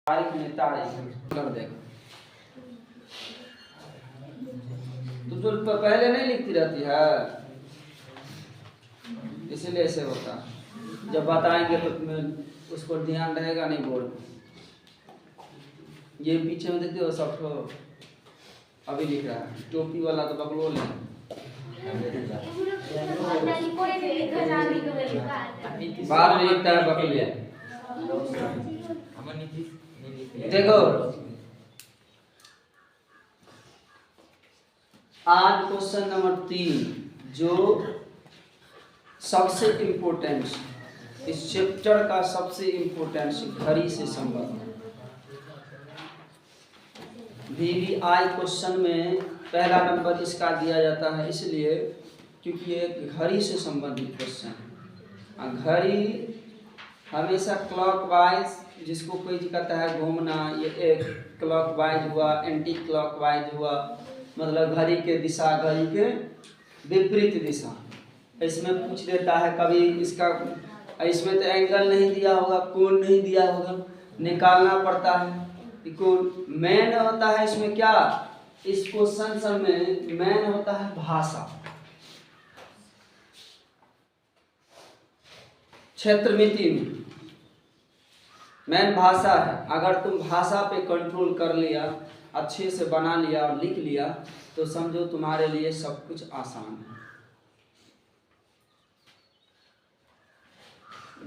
तारीख में तारीख कर देगा। तो जो पहले नहीं लिखती रहती है इसलिए ऐसे होता है। जब बताएंगे तो तुम्हें उसको ध्यान रहेगा नहीं बोर्ड में। ये पीछे में देखते हो सब तो अभी लिख रहा है टोपी वाला तो बकलोल है। बाद में लिखता है बकलिया। देखो आज क्वेश्चन नंबर 3 जो सबसे इम्पोर्टेंट इस चैप्टर का सबसे इम्पोर्टेंट घड़ी से संबंध VVI क्वेश्चन में पहला नंबर इसका दिया जाता है इसलिए क्योंकि ये घड़ी से संबंधित क्वेश्चन है। घड़ी हमेशा क्लॉकवाइज जिसको कोई कहता है घूमना, ये एक क्लॉकवाइज हुआ, एंटी क्लॉकवाइज हुआ, मतलब घड़ी के दिशा घड़ी के विपरीत दिशा। इसमें पूछ देता है कभी इसका, इसमें तो एंगल नहीं दिया होगा, कोण नहीं दिया होगा, निकालना पड़ता है कि कोण। मेन होता है इसमें क्या, इस क्वेश्चन सब में मेन होता है भाषा, क्षेत्रमिति में मेन भाषा है। अगर तुम भाषा पे कंट्रोल कर लिया, अच्छे से बना लिया और लिख लिया तो समझो तुम्हारे लिए सब कुछ आसान है।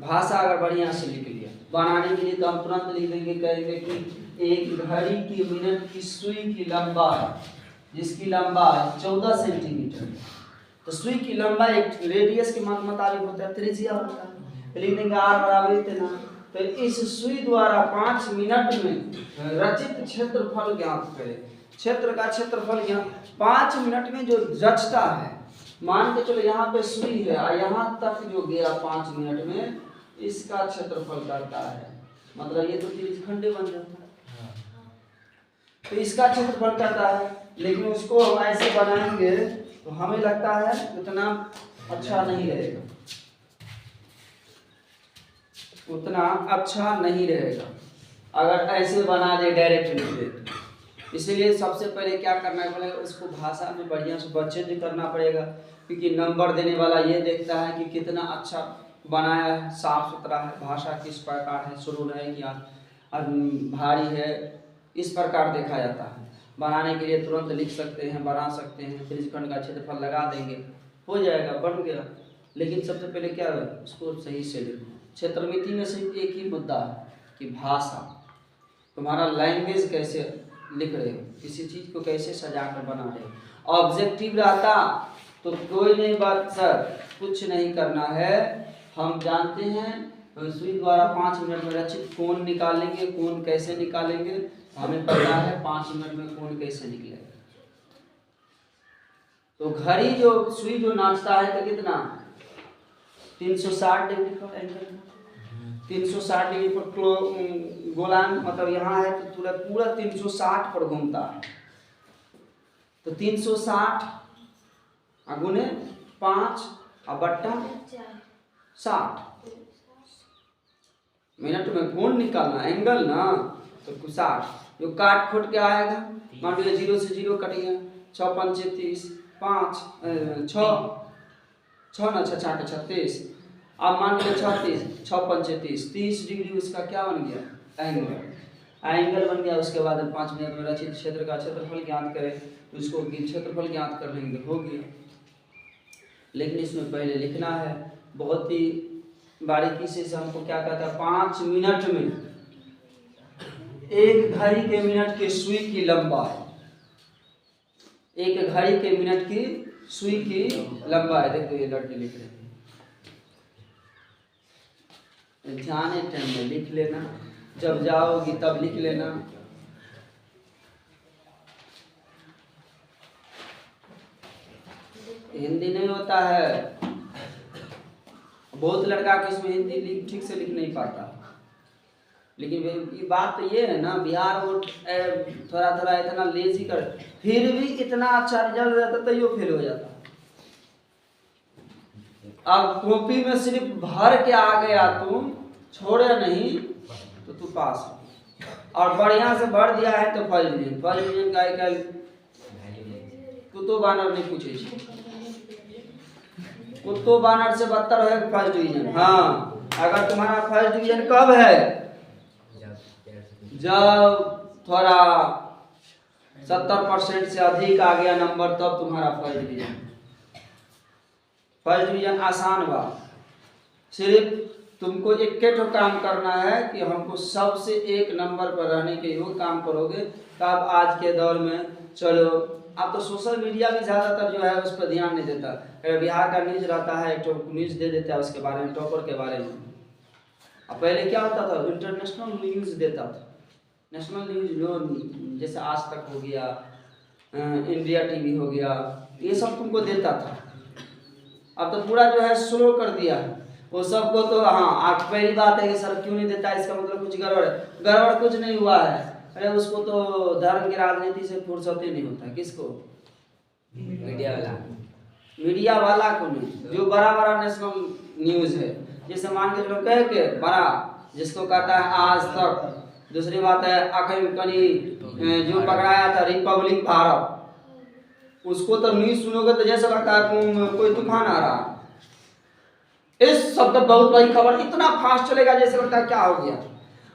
भाषा अगर बढ़िया से लिख लिया, बनाने के लिए तो हम तुरंत लिख देंगे, कहेंगे कि एक घड़ी की मिनट की सुई की लंबाई जिसकी लंबाई 14 सेंटीमीटर, तो सुई की लंबाई एक रेडियस के मुताबिक होता है, त्रिज्या होता है। लिख देंगे R बराबर इतना। तो इस सुई द्वारा 5 मिनट में रचित क्षेत्रफल ज्ञात करें। क्षेत्र का क्षेत्रफल ज्ञात 5 मिनट में जो रचता है, मान के चलो यहाँ पे सुई है और यहाँ तक जो गया 5 मिनट में, इसका क्षेत्रफल करता है, मतलब ये तो त्रिज्यखंड बन जाता है। तो इसका क्षेत्रफल करता है, लेकिन उसको हम ऐसे बनाएंगे तो हमें लगता है उतना अच्छा नहीं रहेगा, उतना अच्छा नहीं रहेगा अगर ऐसे बना दे डायरेक्ट लिख दे। इसीलिए सबसे पहले क्या करना पड़ेगा, उसको भाषा में बढ़िया से चेंज करना पड़ेगा, क्योंकि नंबर देने वाला ये देखता है कि कितना अच्छा बनाया है, साफ सुथरा है, भाषा किस प्रकार है, सुरुल है कि भारी है, इस प्रकार देखा जाता है। बनाने के लिए तुरंत लिख सकते हैं, बना सकते हैं, त्रिज्यखंड का क्षेत्रफल लगा देंगे, हो जाएगा, बन गया। लेकिन सबसे पहले क्या है, उसको सही से लिखो। क्षेत्रमिति में सिर्फ एक ही मुद्दा है कि भाषा, तुम्हारा लैंग्वेज कैसे लिख रहे हो, किसी चीज को कैसे सजा कर बना रहे हो। ऑब्जेक्टिव रहता तो कोई नहीं बात सर, कुछ नहीं करना है, हम जानते हैं सुई द्वारा 5 मिनट में रचित कोण निकालेंगे, कोण कैसे निकालेंगे हमें पता है, 5 मिनट में कोण कैसे निकलेगा। तो घड़ी जो सुई जो नाचता है तो कितना 360 डिग्री पर एंगल, 360 डिग्री पर गोलांग, मतलब यहाँ है तो पूरा 360 पर घूमता है। तो 360 गुने 5 और बट्टा 60 मिनट में कोण निकालना, एंगल ना, तो 60 जो काट खोट के आएगा, मान लीजिए 0 से 0 कट गया, 6 5 30, 5 6 ना 6 6 36, अब मान लीजिए 36, 6 5 30 डिग्री उसका क्या बन गया, एंगल बन गया। उसके बाद 5 मिनट में रचित क्षेत्र का क्षेत्रफल ज्ञात करें, उसको क्षेत्रफल ज्ञात कर लेंगे, हो गया। लेकिन इसमें पहले लिखना है, बहुत ही बारीकी से हमको क्या कहता है, 5 मिनट में एक घड़ी के मिनट की सुई की लंबाई, एक घड़ी के मिनट की सुई की लंबाई, देखो ये लड़के लिख रहे हैं, जाने टाइम में लिख लेना, जब जाओगी तब लिख लेना। हिंदी नहीं होता है, बहुत लड़का के इसमें हिंदी ठीक से लिख नहीं पाता, लेकिन ये बात तो ये है ना, बिहार वो थोड़ा थोड़ा इतना लेजी कर, फिर भी इतना अच्छा रिजल्ट रहता तो यो फेल हो जाता। अब कॉपी में सिर्फ भर के आ गया, तुम छोड़े नहीं तो तू पास हो। और बढ़िया से भर दिया है तो फर्स्ट डिवीजन का एक कुत्तो बानर नहीं पूछे, कुत्तो बानर से बदतर है फर्स्ट डिवीजन। हाँ, अगर तुम्हारा फर्स्ट डिवीजन कब है, जब थोड़ा 70% से अधिक आ गया नंबर, तब तुम्हारा फर्स्ट डिवीजन। फर्स्ट डिवीजन आसान हुआ, सिर्फ तुमको एक काम करना है कि हमको सबसे एक नंबर पर रहने के लिए काम करोगे, तब आज के दौर में चलो। अब तो सोशल मीडिया भी ज़्यादातर जो है उस पर ध्यान नहीं देता। बिहार का न्यूज़ रहता है, एक न्यूज़ दे देता है उसके बारे में, टॉपर के बारे में। अब पहले क्या होता था, इंटरनेशनल न्यूज़ देता था, नेशनल न्यूज़ जो जैसे आज तक हो गया, इंडिया टीवी हो गया, ये सब तुमको देता था। अब तो पूरा जो है स्लो कर दिया है वो सबको। तो हाँ, आप पहली बात है कि सर क्यों नहीं देता, इसका मतलब कुछ गड़बड़ है। गड़बड़ कुछ नहीं हुआ है। अरे उसको तो धर्म की राजनीति से फुर्सत ही नहीं होता। किसको? मीडिया वाला को नहीं, जो बड़ा बड़ा नेशनल न्यूज़ है, जैसे मान के चलो कह के बड़ा, जिसको कहता है आज तक। दूसरी बात है अखिल कनी जो पकड़ाया था रिपब्लिक भारत, उसको तो न्यूज़ सुनोगे तो जैसा लगता है कोई तूफान आ रहा है। इस सब का बहुत बड़ी खबर इतना फास्ट चलेगा जैसे लगता है क्या हो गया।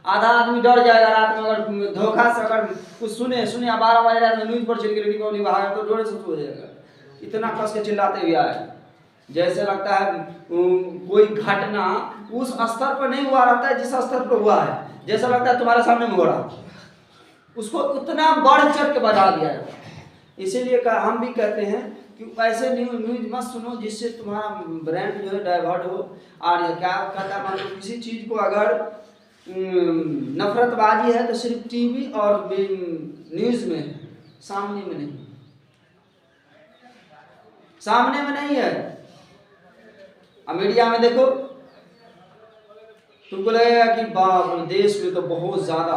आधा आदमी डर जाएगा रात में, अगर धोखा से अगर कुछ सुने 12 बजे रात में न्यूज़ पर चल गई रिपब्लिक भारत, तो जोर से हो जाएगा। इतना कस के चिल्लाते हुए आए, जैसे लगता है कोई घटना उस स्तर पर नहीं हुआ रहता है जिस स्तर पर हुआ है, जैसा लगता है तुम्हारे सामने में हो रहा, उसको उतना बढ़ चढ़ के बढ़ा दिया जाता है। इसीलिए हम भी कहते हैं कि ऐसे न्यूज़ मत सुनो जिससे तुम्हारा ब्रेन जो है डाइवर्ट हो। और क्या कहता है, मान लो किसी चीज़ को अगर नफरतबाजी है तो सिर्फ टीवी और न्यूज़ में है, सामने में नहीं, सामने में नहीं है। अब मीडिया में देखो, तुमको लगेगा कि बाप देश में तो बहुत ज्यादा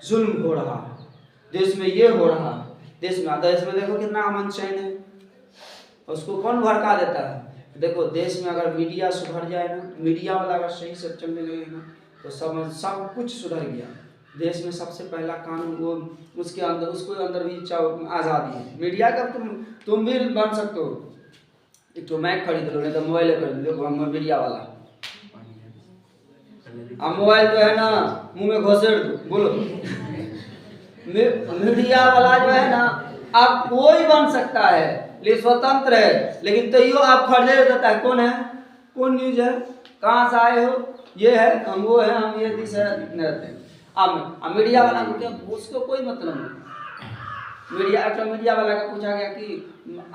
जुल्म हो रहा है, देश में ये हो रहा है, देश में देखो कितना अमन चैन है। उसको कौन भड़का देता है? देखो देश में अगर मीडिया सुधर जाए ना, मीडिया वाला अगर सही से चलने लगे ना, तो सब कुछ सुधर गया। देश में सबसे पहला कानून वो उसके अंदर भी आज़ादी है। मीडिया का तुम भी बन सकते हो। एक तो मैक खरीद लो, नहीं तो मोबाइल खरीद लो, मीडिया वाला। अब मोबाइल जो है ना मुंह में घोसेड़ दो, बोलो। मीडिया वाला जो है ना, आप कोई बन सकता है, ले स्वतंत्र है, लेकिन तैयो आप खरीदे देता है। कौन है, कौन न्यूज है, कहाँ से आए हो, ये है, हम वो है, हम ये दिशा रहते हैं। अब मीडिया वाला को क्या, उसको कोई मतलब नहीं। मीडिया वाला का पूछा गया कि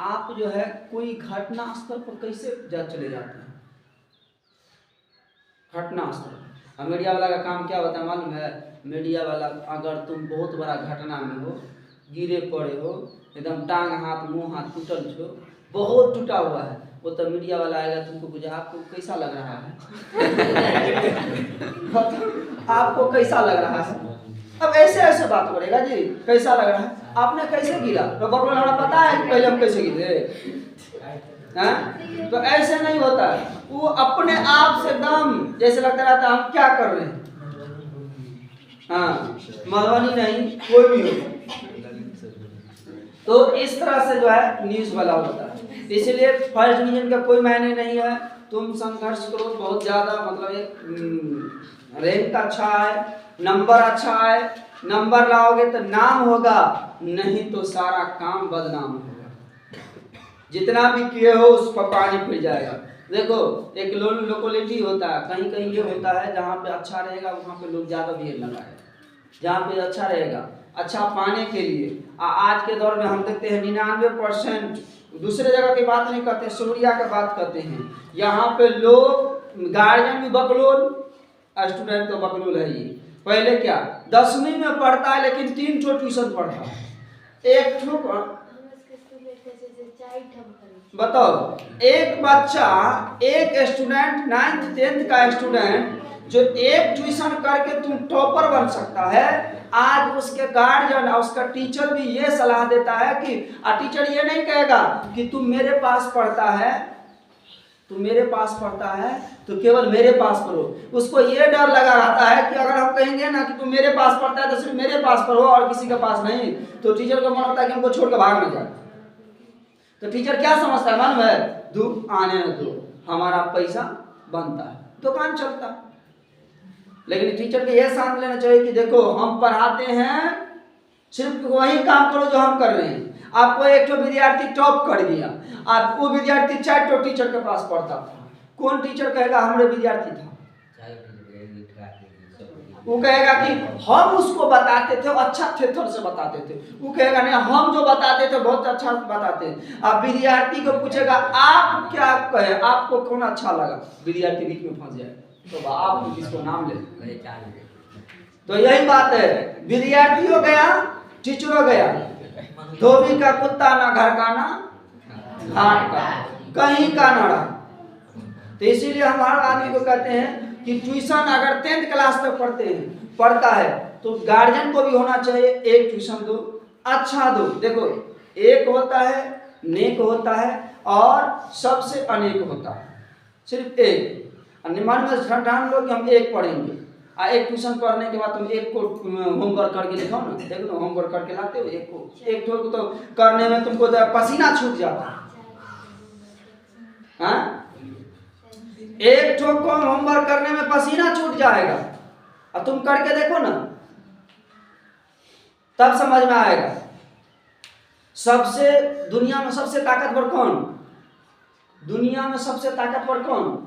आप जो है कोई घटना स्थल पर कैसे चले जाते हैं, घटना स्थल। अब मीडिया वाला का काम क्या होता है मालूम है? मीडिया वाला, अगर तुम बहुत बड़ा घटना में हो, गिरे पड़े हो, एकदम टांग हाथ मुंह हाथ टूटल छो, बहुत टूटा हुआ है, वो तो मीडिया वाला आएगा, तुमको पूछा आपको कैसा लग रहा है? आपको कैसा लग रहा है? अब ऐसे बात करेगा जी, कैसा लग रहा है, आपने कैसे गिरा, तो बकलोल हमें पता है कि पहले हम कैसे गिरे हैं। तो ऐसे नहीं होता है, वो अपने आप से एकदम जैसे लगता रहता है हम क्या कर रहे हैं। हाँ, मधुबनी नहीं, कोई भी हो। तो इस तरह से जो है न्यूज़ वाला होता है। इसलिए फर्स्ट डिवीजन का कोई मायने नहीं है। तुम संघर्ष करो बहुत ज़्यादा, मतलब एक रैंक अच्छा है, नंबर अच्छा है, नंबर लाओगे तो नाम होगा, नहीं तो सारा काम बदनाम होगा। जितना भी किए हो उस पर पानी फिर जाएगा। देखो एक लोकेलिटी होता है, कहीं कहीं ये होता है जहाँ पे अच्छा रहेगा वहाँ पे लोग ज़्यादा भीड़ लगाएगा, जहाँ पे अच्छा रहेगा, अच्छा पाने के लिए। आज के दौर में हम देखते हैं 99%, दूसरे जगह की बात नहीं करते, सूर्या की बात करते हैं, यहाँ पे लोग गार्जियन भी बकलोल, स्टूडेंट तो बकलोल है ही। पहले क्या 10वीं में पढ़ता है लेकिन 3 ठो ट्यूशन पढ़ता है, एक ठो। बताओ, एक बच्चा, एक स्टूडेंट 9th 10th का स्टूडेंट जो एक ट्यूशन करके तुम टॉपर बन सकता है, आज उसके गार्जियन और उसका टीचर भी ये सलाह देता है कि टीचर ये नहीं कहेगा कि तुम मेरे पास पढ़ता है तू मेरे पास पढ़ता है तो केवल मेरे पास पढ़ो। उसको ये डर लगा रहता है कि अगर हम कहेंगे ना कि तू मेरे पास पढ़ता है तो सिर्फ मेरे पास पढ़ो और किसी के पास नहीं, तो टीचर को मन होता है कि हमको छोड़ कर भाग न जाए। तो टीचर क्या समझता है, मालूम है, तू आने न दो, हमारा पैसा बनता है, दुकान चलता है। लेकिन टीचर को यह समझ लेना चाहिए कि देखो हम पढ़ाते हैं, सिर्फ वही काम करो जो हम कर रहे हैं। आपको एक तो विद्यार्थी टॉप कर दिया, आपको विद्यार्थी 4 तो टीचर के पास पढ़ता था, कौन टीचर कहेगा हमारे विद्यार्थी था? वो कहेगा कि हम उसको बताते थे, अच्छा थेथर से बताते थे। वो कहेगा नहीं, हम जो बताते थे बहुत अच्छा बताते। अब विद्यार्थी को पूछेगा आप क्या कहे, आपको कौन अच्छा लगा, विद्यार्थी बीच में फंस जाएगा, तो आप किसको नाम ले। तो यही बात है, विद्यार्थी हो गया, टीचर हो गया, धोबी का कुत्ता ना घर का ना घाट का, कहीं का ना रहा। तो इसीलिए हम हर आदमी को कहते हैं कि ट्यूशन अगर 10th क्लास तक पढ़ता है तो गार्जियन को भी होना चाहिए, एक ट्यूशन दो, अच्छा दो। देखो, एक होता है, नेक होता है और सबसे अनेक होता है। सिर्फ एक मन में ठान लो कि हम एक पढ़ेंगे, एक ट्यूशन पढ़ने के बाद तुम एक को होमवर्क करके लिखाओ ना, देखो ना होमवर्क करके लाते हो, एक को तो करने में तुमको पसीना छूट जाता है। एक ठो को होमवर्क करने में पसीना छूट जाएगा, और तुम करके देखो ना, तब समझ में आएगा। सबसे दुनिया में सबसे ताकतवर कौन? दुनिया में सबसे ताकतवर कौन?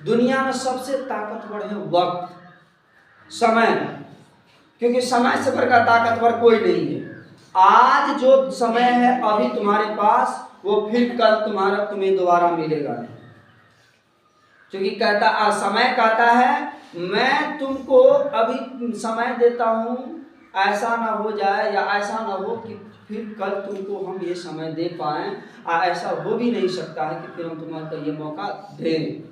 दुनिया में सबसे ताकतवर है वक्त, समय, क्योंकि समय से बढ़कर ताकतवर कोई नहीं है। आज जो समय है अभी तुम्हारे पास, वो फिर कल तुम्हें दोबारा मिलेगा नहीं, क्योंकि समय कहता है मैं तुमको अभी समय देता हूं, ऐसा ना हो जाए या ऐसा ना हो कि फिर कल तुमको हम ये समय दे पाएं, ऐसा हो भी नहीं सकता है कि फिर हम तुम्हारा ये मौका दें।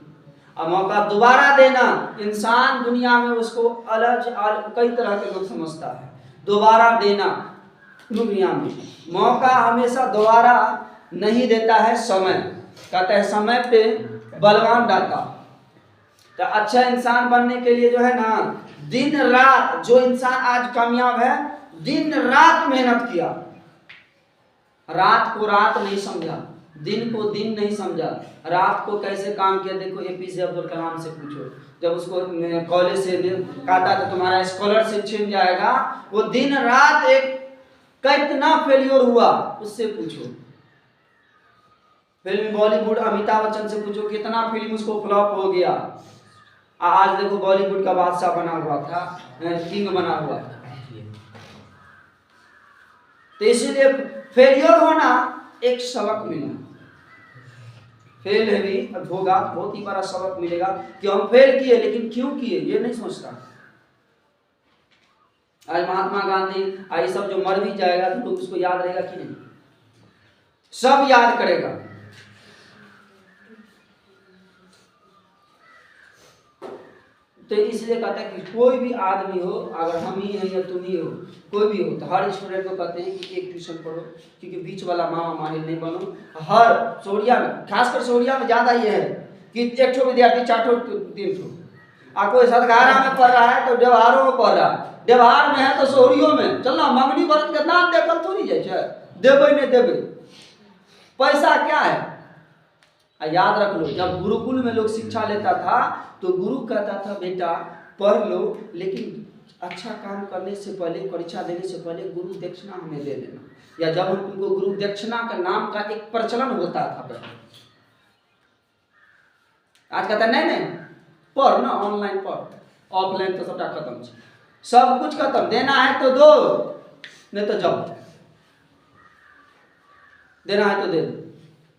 और मौका दोबारा देना, इंसान दुनिया में उसको अलग कई तरह के लोग समझता है। दोबारा देना दुनिया में मौका हमेशा दोबारा नहीं देता है समय, कहता है समय पे बलवान रहता। तो अच्छा इंसान बनने के लिए जो है ना, दिन रात, जो इंसान आज कामयाब है, दिन रात मेहनत किया, रात को रात नहीं समझा, दिन को दिन नहीं समझा, रात को कैसे काम किया। देखो APJ अब्दुल कलाम से पूछो, जब उसको कॉलेज से कहा था तुम्हारा स्कॉलरशिप छिन जाएगा, वो दिन रात एक कितना फेलियर हुआ, उससे पूछो। फिल्म बॉलीवुड अमिताभ बच्चन से पूछो, कितना फिल्म उसको फ्लॉप हो गया, आज देखो बॉलीवुड का बादशाह बना हुआ था, किंग बना हुआ था। तो इसीलिए फेलियर होना एक सबक मिला, फेल है भी होगा, बहुत ही बड़ा सबक मिलेगा कि हम फेल किए, लेकिन क्यों किए ये नहीं सोचता। आज महात्मा गांधी ये सब जो मर भी जाएगा तो उसको याद रहेगा कि नहीं? सब याद करेगा। तो इसलिए कहता है कि कोई भी आदमी हो, अगर हम ही हैं या तुम ही हो, कोई भी हो, तो हर स्टूडेंट को कहते हैं कि एक ट्यूशन पढ़ो, क्योंकि बीच वाला मामा माहिर नहीं बनो। हर सोरिया में, खासकर सोरिया में ज़्यादा ये है कि एक ठो विद्यार्थी 4 ठो 3 ठो, कोई सदगारा में पढ़ रहा है तो व्यवहारों में पढ़ रहा है, व्यवहार में है तो सोहरियों में चलना, मंगनी व्रत के दान देखल थोड़ी जाए, देवे नहीं देवे, पैसा क्या है। याद रख लो, जब गुरुकुल में लोग शिक्षा लेता था तो गुरु कहता था बेटा पढ़ लो, लेकिन अच्छा काम करने से पहले, परीक्षा देने से पहले गुरु दक्षिणा हमें दे देना, या जब उनको गुरु दक्षिणा का नाम का एक प्रचलन होता था। आज कहता नहीं नहीं पढ़ ना, ऑनलाइन पढ़, ऑफलाइन तो सबटा खत्म, सब कुछ खत्म, देना है तो दो, नहीं तो जाओ, देना है तो दे दो।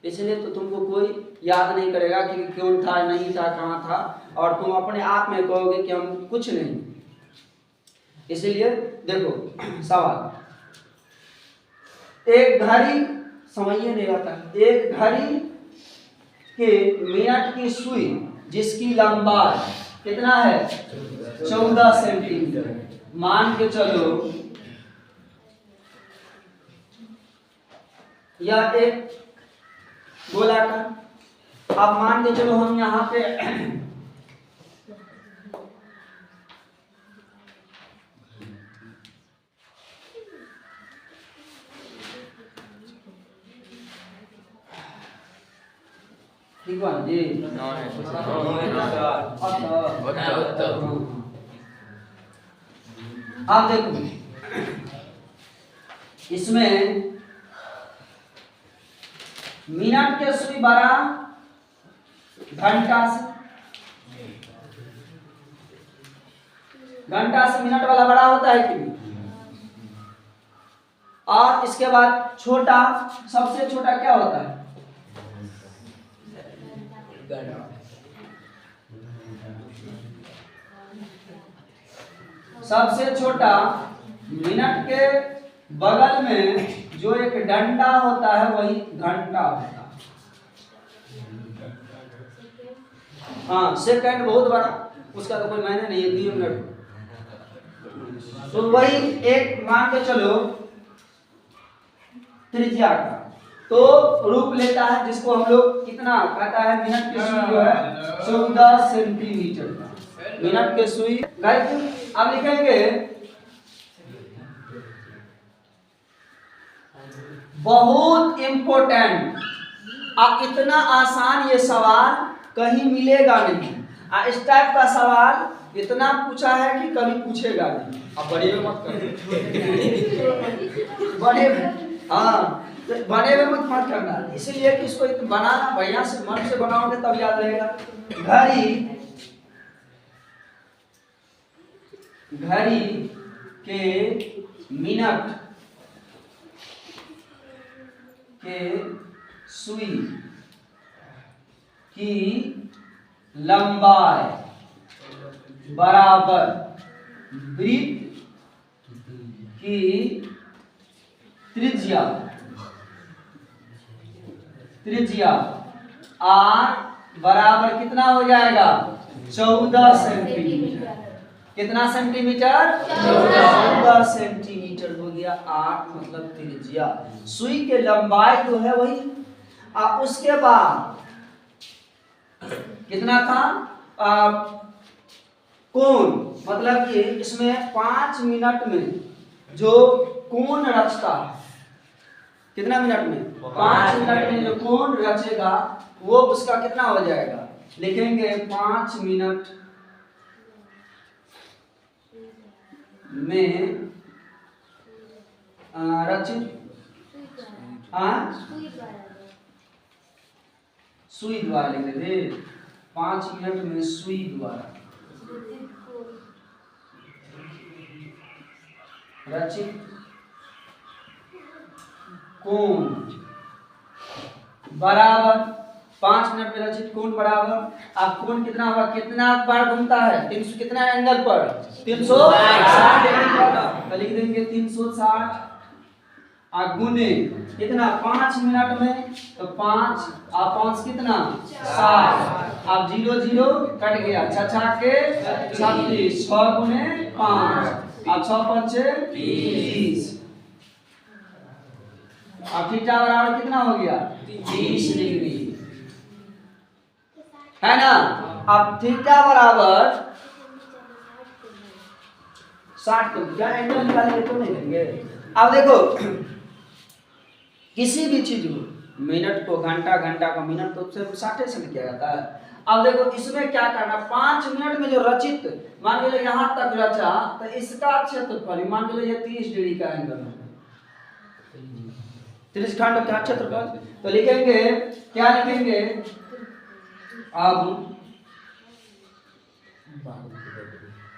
इसलिए तो तुमको कोई याद नहीं करेगा कि कौन था, नहीं था, कहाँ था, और तुम अपने आप में कहोगे कि हम कुछ नहीं। इसलिए देखो सवाल, एक घड़ी समझिए नहीं रहता, एक घड़ी के मिनट की सुई जिसकी लंबाई कितना है 14 सेंटीमीटर, मान के चलो यह एक गोलाकार, अब मान के चलो हम यहाँ पे ठीक है जी, अब देखो इसमें मिनट के सुई बड़ा घंटा से मिनट वाला बड़ा होता है कि नहीं? और इसके बाद छोटा, सबसे छोटा क्या होता है? सबसे छोटा मिनट के बगल में जो एक डंडा होता है वही घंटा होता है। हाँ, सेकंड बहुत बड़ा, उसका तो कोई मायने नहीं है, 2 मिनट। तो वही एक मान के चलो त्रिज्या का तो रूप लेता है, जिसको हम लोग कितना कहता है, मिनट की सुई जो है 14 सेंटीमीटर का मिनट के सुई। अब लिखेंगे बहुत इंपॉर्टेंट, अब इतना आसान ये सवाल कहीं मिलेगा नहीं। इस टाइप का सवाल इतना पूछा है कि कभी पूछेगा नहीं। अब बड़े में मत कर बड़े में, हाँ बड़े में मत करना, इसीलिए कि इसको बनाना बढ़िया से मन से बनाओगे तब याद रहेगा। घड़ी के मिनट के सुई की लंबाई बराबर वृत्त की त्रिज्या r बराबर कितना हो जाएगा? 14 सेंटीमीटर। कितना सेंटीमीटर? 14 सेंटीमीटर हो गया। 8 मतलब त्रिज्या। सुई के लंबाई जो है वही। उसके बाद कितना था? कोण, मतलब कि इसमें 5 मिनट में जो कोण रचता है, कितना मिनट में? 5 मिनट में जो कोण रचेगा वो उसका कितना हो जाएगा? लिखेंगे 5 मिनट में रचित सुई द्वारा लिख देते। 5 मिनट में सुई द्वारा रचित कोण बराबर 5 मिनट में रचित कोण बराबर, अब कोण कितना होगा? कितना बार घूमता है? 300 कितना एंगल पर? 360 डिग्री पर। तो लिख देंगे 360 गुने कितना? 5 मिनट में, तो 5 और 5 कितना? 60। अब 0 0 कट गया, 6 के 36, 6 गुने 5, अब 6 5 30। अब थीटा बराबर कितना हो गया? 30 डिग्री, है ना? अब थीटा बराबर 60 को क्या एंगल निकालेंगे तो नहीं लेंगे। अब देखो किसी भी चीज को, मिनट को घंटा, घंटा को मिनट, तो सिर्फ 60 से किया जाता है। अब देखो इसमें क्या करना, 5 मिनट में जो रचित, मान लो यहाँ तक रचा, तो इसका क्षेत्रफल मान लो ये 30 डिग्री का एंगल है, 30 खंड का क्षेत्रफल। तो लिखेंगे क्या? लिखेंगे अब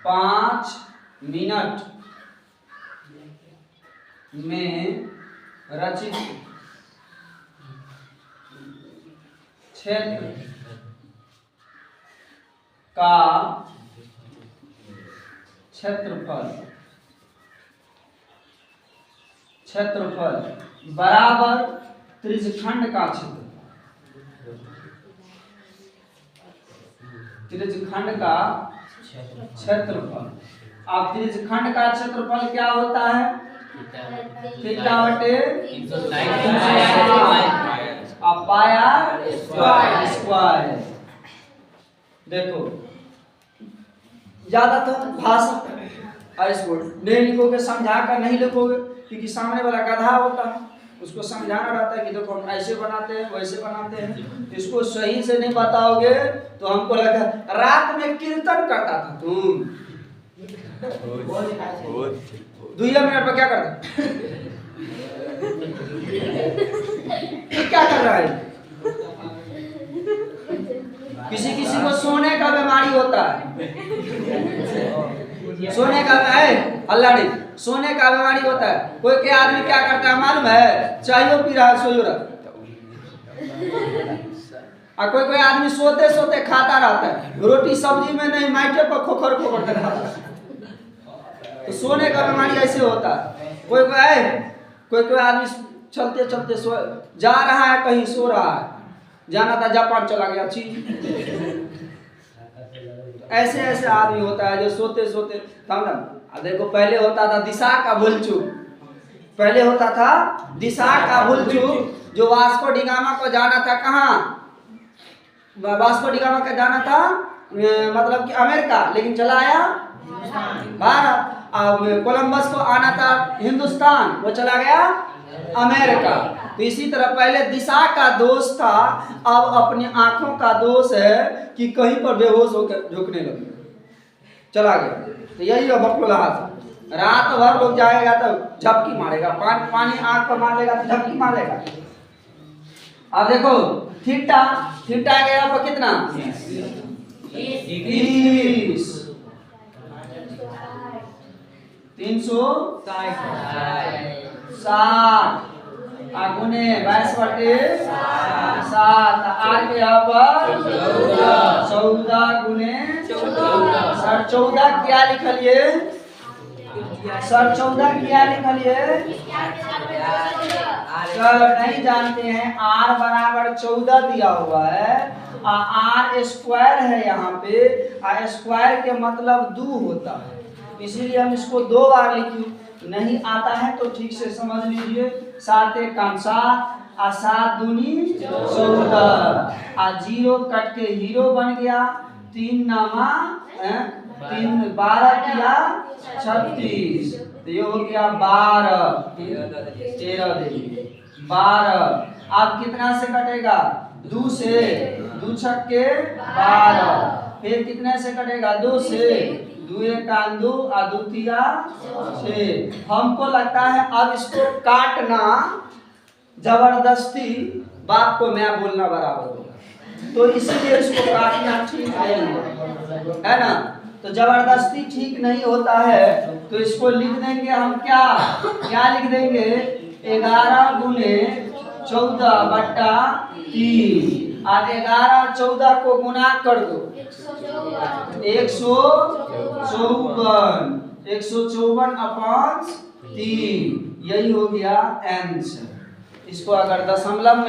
5 मिनट में रचित क्षेत्र का क्षेत्रफल बराबर त्रिज्यखंड का त्रिज्यखंड का क्षेत्रफल। अब त्रिज्यखंड का क्षेत्रफल क्या होता है? थीटा बटे अब पाया स्क्वायर। देखो ज्यादा तो भाषा इसको नहीं लिखोगे, समझा कर नहीं लिखोगे, क्योंकि सामने वाला गधा होता है, उसको समझाना रहता है कि देखो हम ऐसे बनाते हैं वैसे बनाते हैं। इसको सही से नहीं बताओगे तो हमको लगता रात में कीर्तन करता था तुम। 2 मिनट पर क्या करता क्या कर रहा है? किसी किसी को सोने का बीमारी होता है, सोने का है अल्लाह ने, सोने का बीमारी होता है। कोई के आदमी क्या करता है मालूम है? चाय पी रहा है, सोयो रहा। और कोई कोई आदमी सोते सोते खाता रहता है, रोटी सब्जी में नहीं, माइटे पर खोखर खोखर कर खाता है। तो सोने का बीमारी ऐसे होता है। कोई कोई आदमी चलते चलते जा रहा है, कहीं सो रहा है, जाना था जापान चला गया चीन। ऐसे ऐसे आदमी होता है जो सोते सोते देखो पहले होता था दिशा का भूलचूक, पहले होता था दिशा का भूलचूक। जो वास्को डिगामा को जाना था, कहाँ वास्को डिगामा का जाना था मतलब कि अमेरिका, लेकिन चला आया भारत। अब कोलंबस को आना था हिंदुस्तान, वो चला गया अमेरिका। तो इसी तरह पहले दिशा का दोष था, अब अपनी आंखों का दोष है कि कहीं पर बेहोश होकर झुकने लगे, चला गया। तो यही है बकलोहास। रात भर लोग जाएगा तो झपकी मारेगा, पानी आंख पर मार लेगा तो झपकी मारेगा। अब देखो थीटा गया पर कितना 30 360 गुने 22/7 आर के यहाँ पर 14 गुने 14 क्या लिखलिए सर? 14 क्या लिखलिए सर? नहीं जानते हैं। आर बराबर 14 दिया हुआ है, आर स्क्वायर है यहाँ पे, स्क्वायर के मतलब 2 होता है, इसीलिए हम इसको 2 बार लिखे। नहीं आता है तो ठीक से समझ लीजिए। 7 एक 7 और 7 दूनी 14 और 0 कट के हीरो बन गया। 3 नामा 3 12 किया 36, तो ये हो गया 12 13 देखिए 12। अब कितना से कटेगा? 2 से, 2 छक्के 12। फिर कितने से कटेगा? 2 से, 2 एक 2 और 2 तिया 6। हमको लगता है अब इसको काटना जबरदस्ती बात को मैं बोलना बराबर होगा, तो इसीलिए इसको काटना ठीक नहीं है ना। तो जबरदस्ती ठीक नहीं होता है, तो इसको लिख देंगे हम क्या लिख देंगे? 11 गुने 14 बट्टा 3। और 11 14 को गुना कर दो 154/3, यही हो गया आंसर। इसको अगर दशमलव में